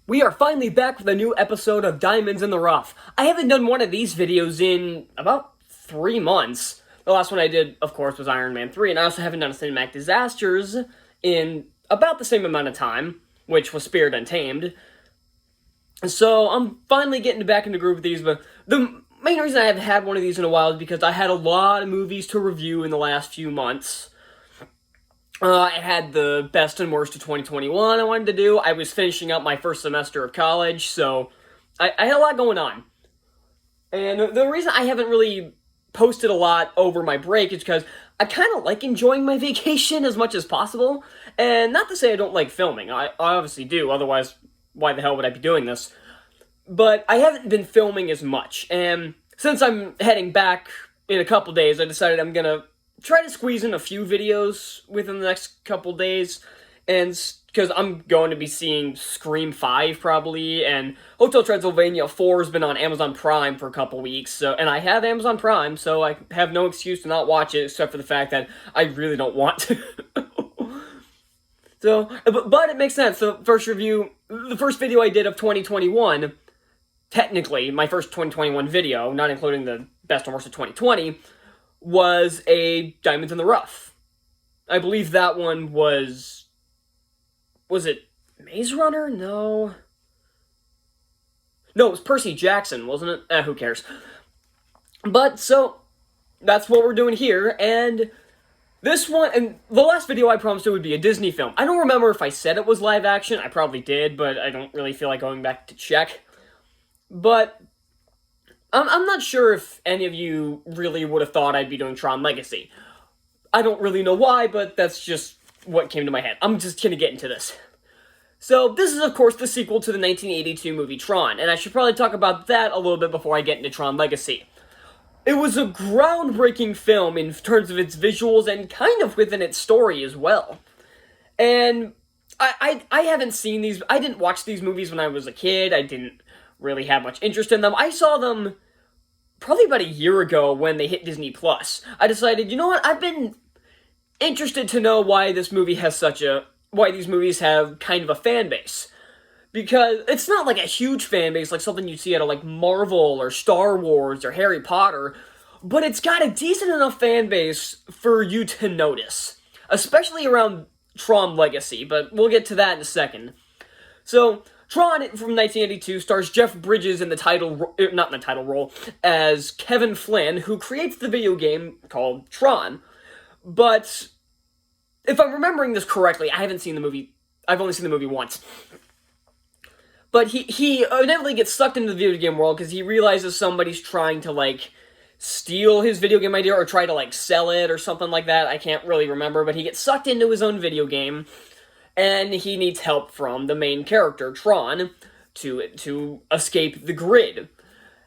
We are finally back with a new episode of Diamonds in the Rough. I haven't done one of these videos in about 3 months. The last one I did, of course, was Iron Man 3, and I also haven't done a Cinematic Disasters in about the same amount of time, which was Spirit Untamed. So I'm finally getting back in the groove with these, but the main reason I haven't had one of these in a while is because I had a lot of movies to review in the last few months. I had the best and worst of 2021 I wanted to do. I was finishing up my first semester of college, so I had a lot going on. And the reason I haven't really posted a lot over my break is because I kind of like enjoying my vacation as much as possible. And not to say I don't like filming, I obviously do, otherwise why the hell would I be doing this? But I haven't been filming as much, and since I'm heading back in a couple days, I decided I'm gonna try to squeeze in a few videos within the next couple days, and because I'm going to be seeing Scream 5 probably, and Hotel Transylvania 4 has been on Amazon Prime for a couple weeks, so, and I have Amazon Prime, so I have no excuse to not watch it, except for the fact that I really don't want to. So, but it makes sense. The first video I did of 2021, technically, my first 2021 video, not including the best and worst of 2020, was a Diamonds in the Rough. I believe that one was it Maze Runner? No, it was Percy Jackson, wasn't it? Who cares? But, so, that's what we're doing here, and this one, and the last video I promised it would be a Disney film. I don't remember if I said it was live action. I probably did, but I don't really feel like going back to check. But I'm not sure if any of you really would have thought I'd be doing Tron Legacy. I don't really know why, but that's just what came to my head. I'm just gonna get into this. So, this is, of course, the sequel to the 1982 movie Tron, and I should probably talk about that a little bit before I get into Tron Legacy. It was a groundbreaking film in terms of its visuals and kind of within its story as well. And I haven't seen these, I didn't watch these movies when I was a kid, I didn't really have much interest in them. I saw them probably about a year ago when they hit Disney+. I decided, you know what, I've been interested to know why these movies have kind of a fan base. Because it's not like a huge fan base like something you'd see out of like Marvel or Star Wars or Harry Potter, but it's got a decent enough fan base for you to notice. Especially around Tron Legacy, but we'll get to that in a second. So, Tron from 1982 stars Jeff Bridges in not in the title role, as Kevin Flynn, who creates the video game called Tron. But, if I'm remembering this correctly, I've only seen the movie once. But he inevitably gets sucked into the video game world because he realizes somebody's trying to, like, steal his video game idea or try to, like, sell it or something like that. I can't really remember, but he gets sucked into his own video game, and he needs help from the main character, Tron, to escape the grid.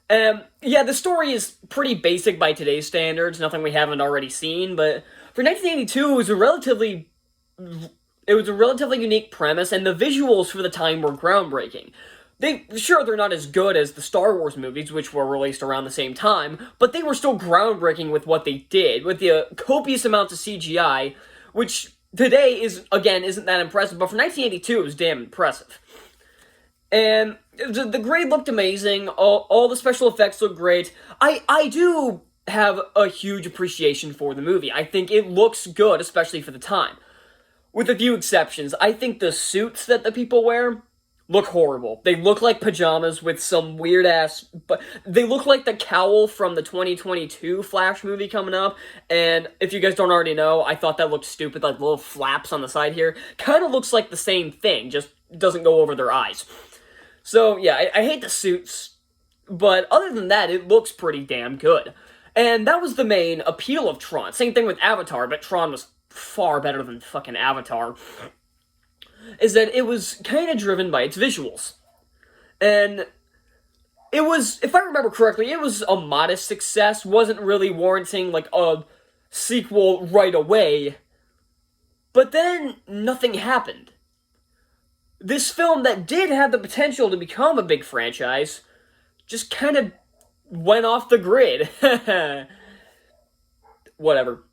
Yeah, the story is pretty basic by today's standards, nothing we haven't already seen, but for 1982, it was a relatively unique premise, and the visuals for the time were groundbreaking. They're not as good as the Star Wars movies, which were released around the same time, but they were still groundbreaking with what they did, with the copious amounts of CGI, which today isn't that impressive, but for 1982 it was damn impressive. And the grade looked amazing, all the special effects looked great. I do have a huge appreciation for the movie. I think it looks good, especially for the time. With a few exceptions, I think the suits that the people wear look horrible. They look like pajamas with some weird-ass... but they look like the cowl from the 2022 Flash movie coming up, and if you guys don't already know, I thought that looked stupid, like little flaps on the side here. Kind of looks like the same thing, just doesn't go over their eyes. So, yeah, I hate the suits, but other than that, it looks pretty damn good. And that was the main appeal of Tron. Same thing with Avatar, but Tron was far better than fucking Avatar, is that it was kind of driven by its visuals. And it was, if I remember correctly, it was a modest success, wasn't really warranting, like, a sequel right away, but then nothing happened. This film that did have the potential to become a big franchise just kind of went off the grid. Whatever.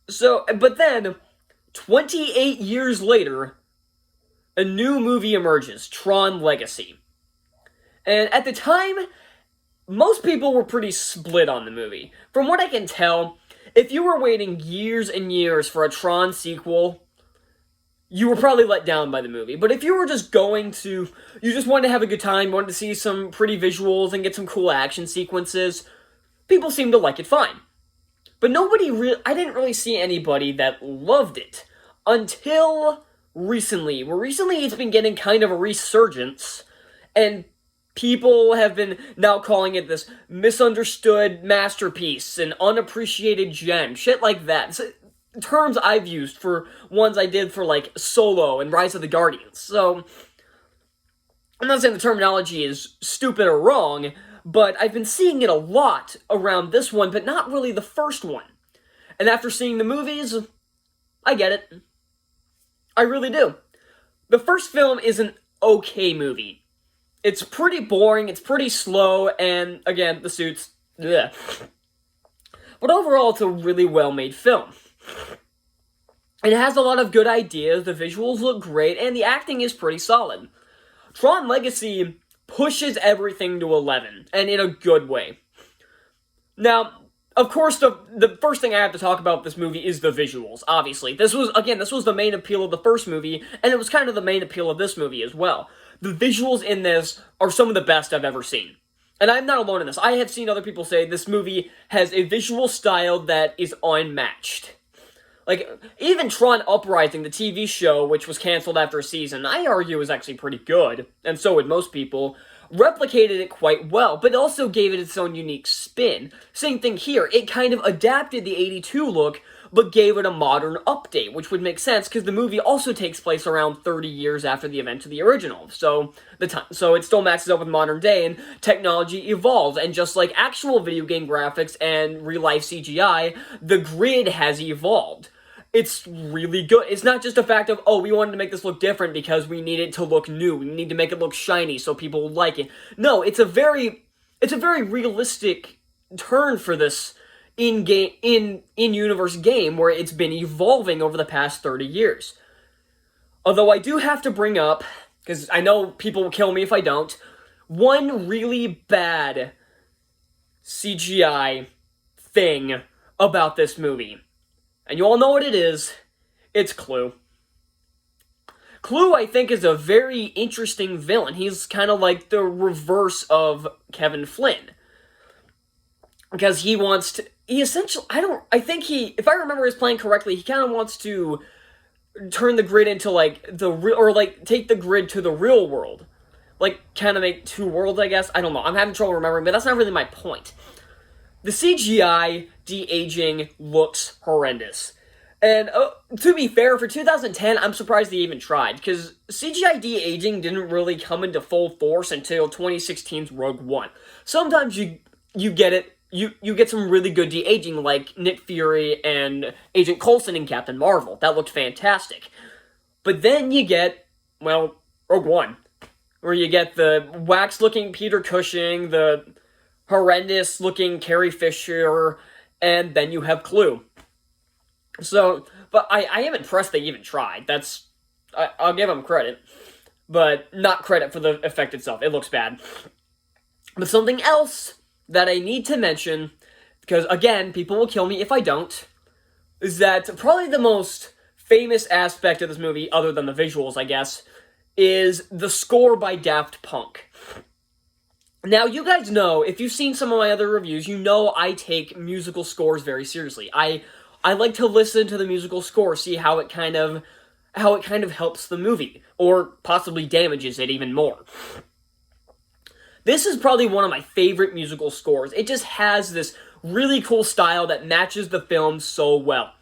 So, but then, 28 years later, a new movie emerges, Tron Legacy. And at the time, most people were pretty split on the movie. From what I can tell, if you were waiting years and years for a Tron sequel, you were probably let down by the movie. But if you were just you just wanted to have a good time, wanted to see some pretty visuals and get some cool action sequences, people seemed to like it fine. But I didn't really see anybody that loved it. Until recently. Where recently it's been getting kind of a resurgence, and people have been now calling it this misunderstood masterpiece, an unappreciated gem, shit like that. It's terms I've used for ones I did for, like, Solo and Rise of the Guardians. So, I'm not saying the terminology is stupid or wrong, but I've been seeing it a lot around this one, but not really the first one. And after seeing the movies, I get it. I really do. The first film is an okay movie. It's pretty boring, it's pretty slow, and, again, the suits, bleh. But overall, it's a really well-made film. It has a lot of good ideas, the visuals look great, and the acting is pretty solid. Tron Legacy pushes everything to 11, and in a good way. Now, of course, the first thing I have to talk about with this movie is the visuals, obviously. This was the main appeal of the first movie, and it was kind of the main appeal of this movie as well. The visuals in this are some of the best I've ever seen. And I'm not alone in this. I have seen other people say this movie has a visual style that is unmatched. Like, even Tron Uprising, the TV show, which was canceled after a season, I argue was actually pretty good, and so would most people, replicated it quite well, but also gave it its own unique spin. Same thing here, it kind of adapted the 82 look, but gave it a modern update, which would make sense, because the movie also takes place around 30 years after the event of the original, so it still matches up with modern day, and technology evolves, and just like actual video game graphics and real-life CGI, the grid has evolved. It's really good. It's not just a fact of, oh, we wanted to make this look different because we need it to look new. We need to make it look shiny so people will like it. No, it's a very realistic turn for this in-universe game where it's been evolving over the past 30 years. Although I do have to bring up, because I know people will kill me if I don't, one really bad CGI thing about this movie. And you all know what it is. It's Clue. Clue, I think, is a very interesting villain. He's kind of like the reverse of Kevin Flynn. Because if I remember his plan correctly, he kind of wants to turn the grid into, like, take the grid to the real world. Like, kind of make two worlds, I guess. I don't know. I'm having trouble remembering, but that's not really my point. The CGI de-aging looks horrendous. And to be fair, for 2010, I'm surprised they even tried, because CGI de-aging didn't really come into full force until 2016's Rogue One. Sometimes you get it, you get some really good de-aging, like Nick Fury and Agent Coulson in Captain Marvel. That looked fantastic. But then you get, well, Rogue One, where you get the wax-looking Peter Cushing, the horrendous-looking Carrie Fisher, and then you have Clue. So, but I am impressed they even tried. I'll give them credit, but not credit for the effect itself. It looks bad. But something else that I need to mention, because again, people will kill me if I don't, is that probably the most famous aspect of this movie, other than the visuals, I guess, is the score by Daft Punk. Now, you guys know, if you've seen some of my other reviews, you know I take musical scores very seriously. I like to listen to the musical score, see how it kind of helps the movie, or possibly damages it even more. This is probably one of my favorite musical scores. It just has this really cool style that matches the film so well.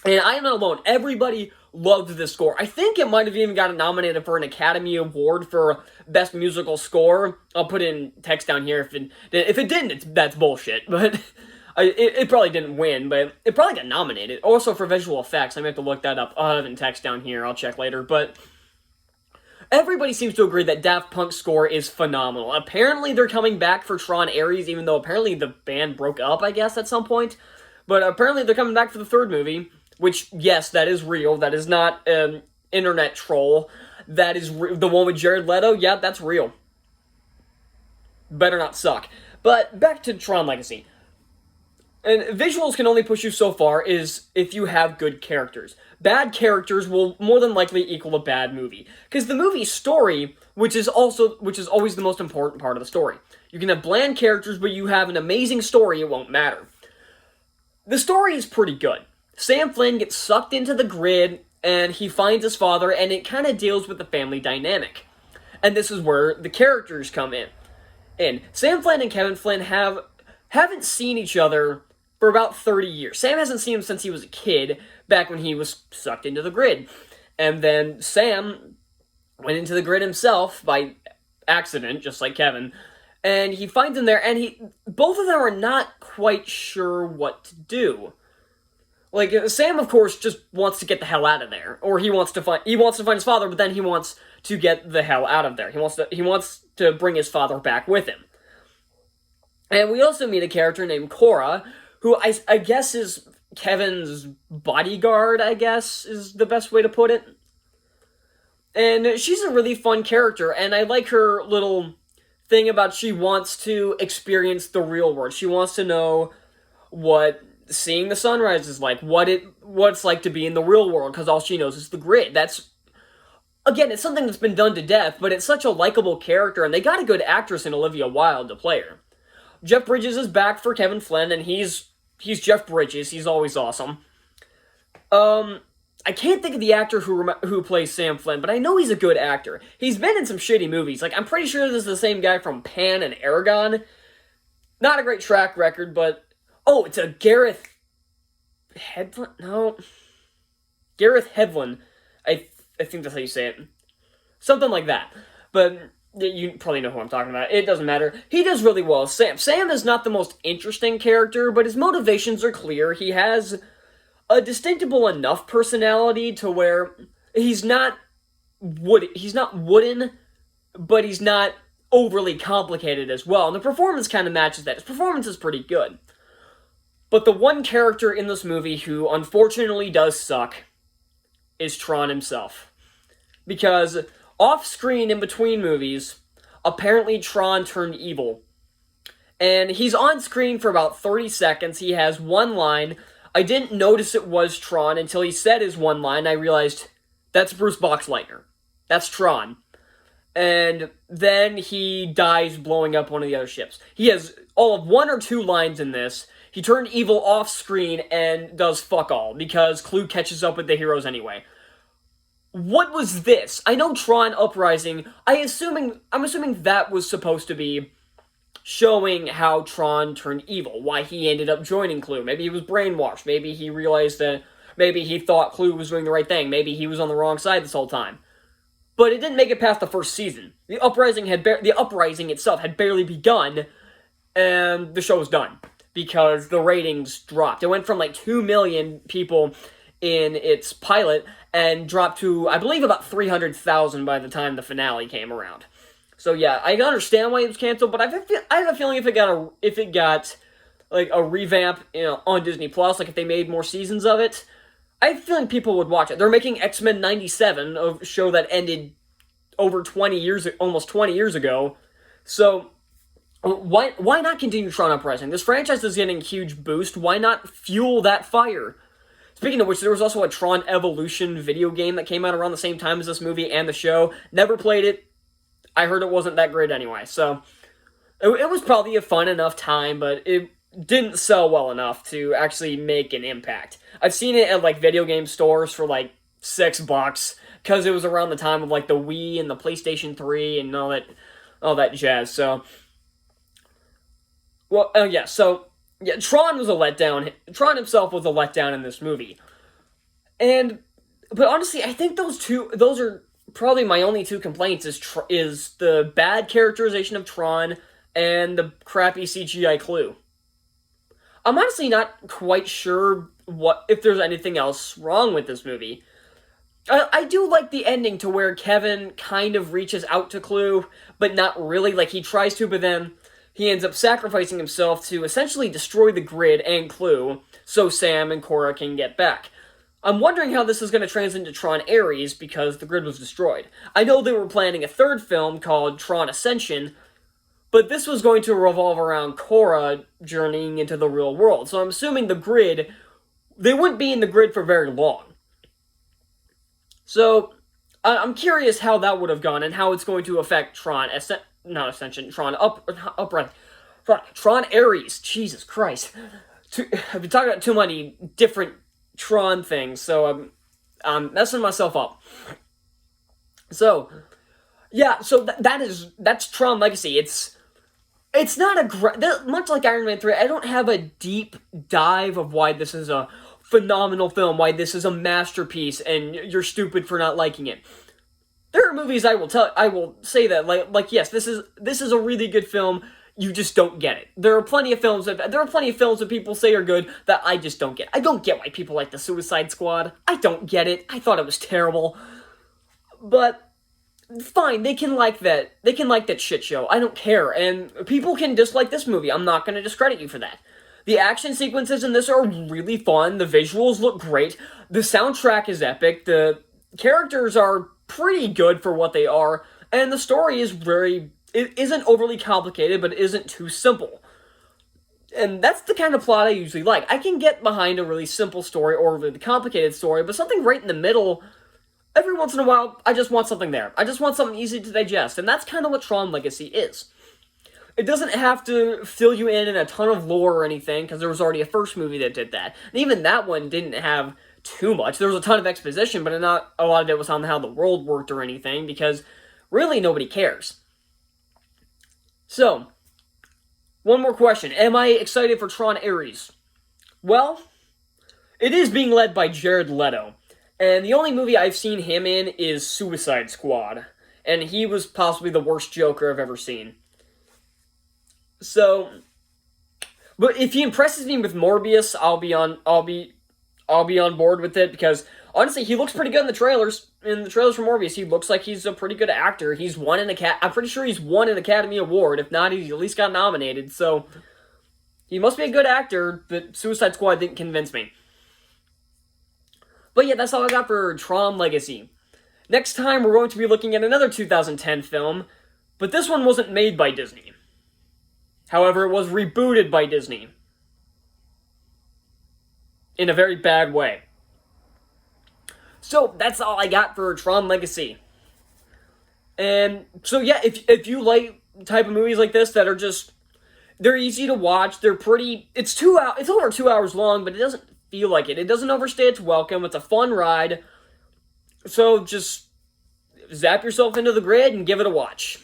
And I am not alone. Everybody loved this score. I think it might have even gotten nominated for an Academy Award for Best Musical Score. I'll put in text down here if it didn't, that's bullshit. But it probably didn't win, but it probably got nominated. Also for visual effects, I may have to look that up. I'll have it in text down here. I'll check later. But everybody seems to agree that Daft Punk's score is phenomenal. Apparently they're coming back for Tron Ares, even though apparently the band broke up, I guess, at some point. But apparently they're coming back for the third movie. Which, yes, that is real. That is not internet troll that is the one with Jared Leto. Yeah, that's real. Better not suck. But back to Tron Legacy. And visuals can only push you so far is if you have good characters. Bad characters will more than likely equal a bad movie. Because the movie's story, which is always the most important part of the story. You can have bland characters, but you have an amazing story, it won't matter. The story is pretty good. Sam Flynn gets sucked into the grid, and he finds his father, and it kind of deals with the family dynamic. And this is where the characters come in. Sam Flynn and Kevin Flynn haven't seen each other for about 30 years. Sam hasn't seen him since he was a kid, back when he was sucked into the grid. And then Sam went into the grid himself by accident, just like Kevin. And he finds him there, and both of them are not quite sure what to do. Like, Sam, of course, just wants to get the hell out of there. Or he wants to find his father, but then he wants to get the hell out of there. He wants to bring his father back with him. And we also meet a character named Cora, who I guess is Kevin's bodyguard, I guess, is the best way to put it. And she's a really fun character, and I like her little thing about she wants to experience the real world. She wants to know what seeing the sunrise is like, what it's like to be in the real world, because all she knows is the grid. That's, again, it's something that's been done to death, but it's such a likable character, and they got a good actress in Olivia Wilde to play her. Jeff Bridges is back for Kevin Flynn, and he's Jeff Bridges. He's always awesome. I can't think of the actor who plays Sam Flynn, but I know he's a good actor. He's been in some shitty movies. Like, I'm pretty sure this is the same guy from Pan and Aragon. Not a great track record, but... Oh, it's a Gareth Hedlund? No. Gareth Hedlund. I think that's how you say it. Something like that. But you probably know who I'm talking about. It doesn't matter. He does really well as Sam. Sam is not the most interesting character, but his motivations are clear. He has a distinctable enough personality to where he's not wooden, but he's not overly complicated as well. And the performance kind of matches that. His performance is pretty good. But the one character in this movie who unfortunately does suck is Tron himself. Because off-screen in between movies, apparently Tron turned evil. And he's on screen for about 30 seconds. He has one line. I didn't notice it was Tron until he said his one line. I realized that's Bruce Boxleitner. That's Tron. And then he dies blowing up one of the other ships. He has all of one or two lines in this. He turned evil off screen and does fuck all because Clue catches up with the heroes anyway. What was this? I know Tron Uprising. I'm assuming that was supposed to be showing how Tron turned evil, why he ended up joining Clue. Maybe he was brainwashed. Maybe he realized that maybe he thought Clue was doing the right thing. Maybe he was on the wrong side this whole time. But it didn't make it past the first season. The Uprising itself had barely begun, and the show was done because the ratings dropped. It went from like 2 million people in its pilot and dropped to, I believe, about 300,000 by the time the finale came around. So yeah, I understand why it was canceled, but I have a feeling if it got like a revamp, on Disney Plus, like if they made more seasons of it, I have a feeling people would watch it. They're making X-Men 97, a show that ended over almost 20 years ago. So why not continue Tron Uprising? This franchise is getting a huge boost. Why not fuel that fire? Speaking of which, there was also a Tron Evolution video game that came out around the same time as this movie and the show. Never played it. I heard it wasn't that great anyway, so it was probably a fun enough time, but it didn't sell well enough to actually make an impact. I've seen it at, like, video game stores for, like, $6, because it was around the time of, like, the Wii and the PlayStation 3 and all that jazz, so... Well, Tron was a letdown. Tron himself was a letdown in this movie. But honestly, I think those are probably my only two complaints is the bad characterization of Tron and the crappy CGI Clue. I'm honestly not quite sure if there's anything else wrong with this movie. I do like the ending to where Kevin kind of reaches out to Clue, but not really. Like, he tries to, but then he ends up sacrificing himself to essentially destroy the grid and Clue so Sam and Cora can get back. I'm wondering how this is going to translate into Tron Ares because the grid was destroyed. I know they were planning a third film called Tron Ascension, but this was going to revolve around Korra journeying into the real world. So I'm assuming the grid, they wouldn't be in the grid for very long. So I'm curious how that would have gone and how it's going to affect Tron Tron Ares. Jesus Christ. I've been talking about too many different Tron things, so I'm messing myself up. So, yeah, so that's Tron Legacy. It's not much like Iron Man 3, I don't have a deep dive of why this is a phenomenal film, why this is a masterpiece, and you're stupid for not liking it. There are movies I will say that, like yes, this is a really good film, you just don't get it. There are plenty of films that people say are good that I just don't get. I don't get why people like the Suicide Squad. I don't get it. I thought it was terrible. But fine, they can like that. They can like that shit show. I don't care. And people can dislike this movie. I'm not going to discredit you for that. The action sequences in this are really fun. The visuals look great. The soundtrack is epic. The characters are pretty good for what they are. And the story is it isn't overly complicated, but it isn't too simple. And that's the kind of plot I usually like. I can get behind a really simple story or a really complicated story, but something right in the middle, every once in a while, I just want something there. I just want something easy to digest, and that's kind of what Tron Legacy is. It doesn't have to fill you in a ton of lore or anything, because there was already a first movie that did that. And even that one didn't have too much. There was a ton of exposition, but not a lot of it was on how the world worked or anything, because really nobody cares. So, one more question. Am I excited for Tron Ares? Well, it is being led by Jared Leto. And the only movie I've seen him in is Suicide Squad. And he was possibly the worst Joker I've ever seen. So, but if he impresses me with Morbius, I'll be on board with it, because honestly, he looks pretty good in the trailers. In the trailers for Morbius, he looks like he's a pretty good actor. I'm pretty sure he's won an Academy Award. If not, he's at least got nominated. So, he must be a good actor, but Suicide Squad didn't convince me. But yeah, that's all I got for Tron Legacy. Next time, we're going to be looking at another 2010 film, but this one wasn't made by Disney. However, it was rebooted by Disney. In a very bad way. So, that's all I got for Tron Legacy. And, so yeah, if you like type of movies like this that are just, they're easy to watch, it's over 2 hours long, but it doesn't feel like it. It doesn't overstay its welcome, it's a fun ride. So, just zap yourself into the grid and give it a watch.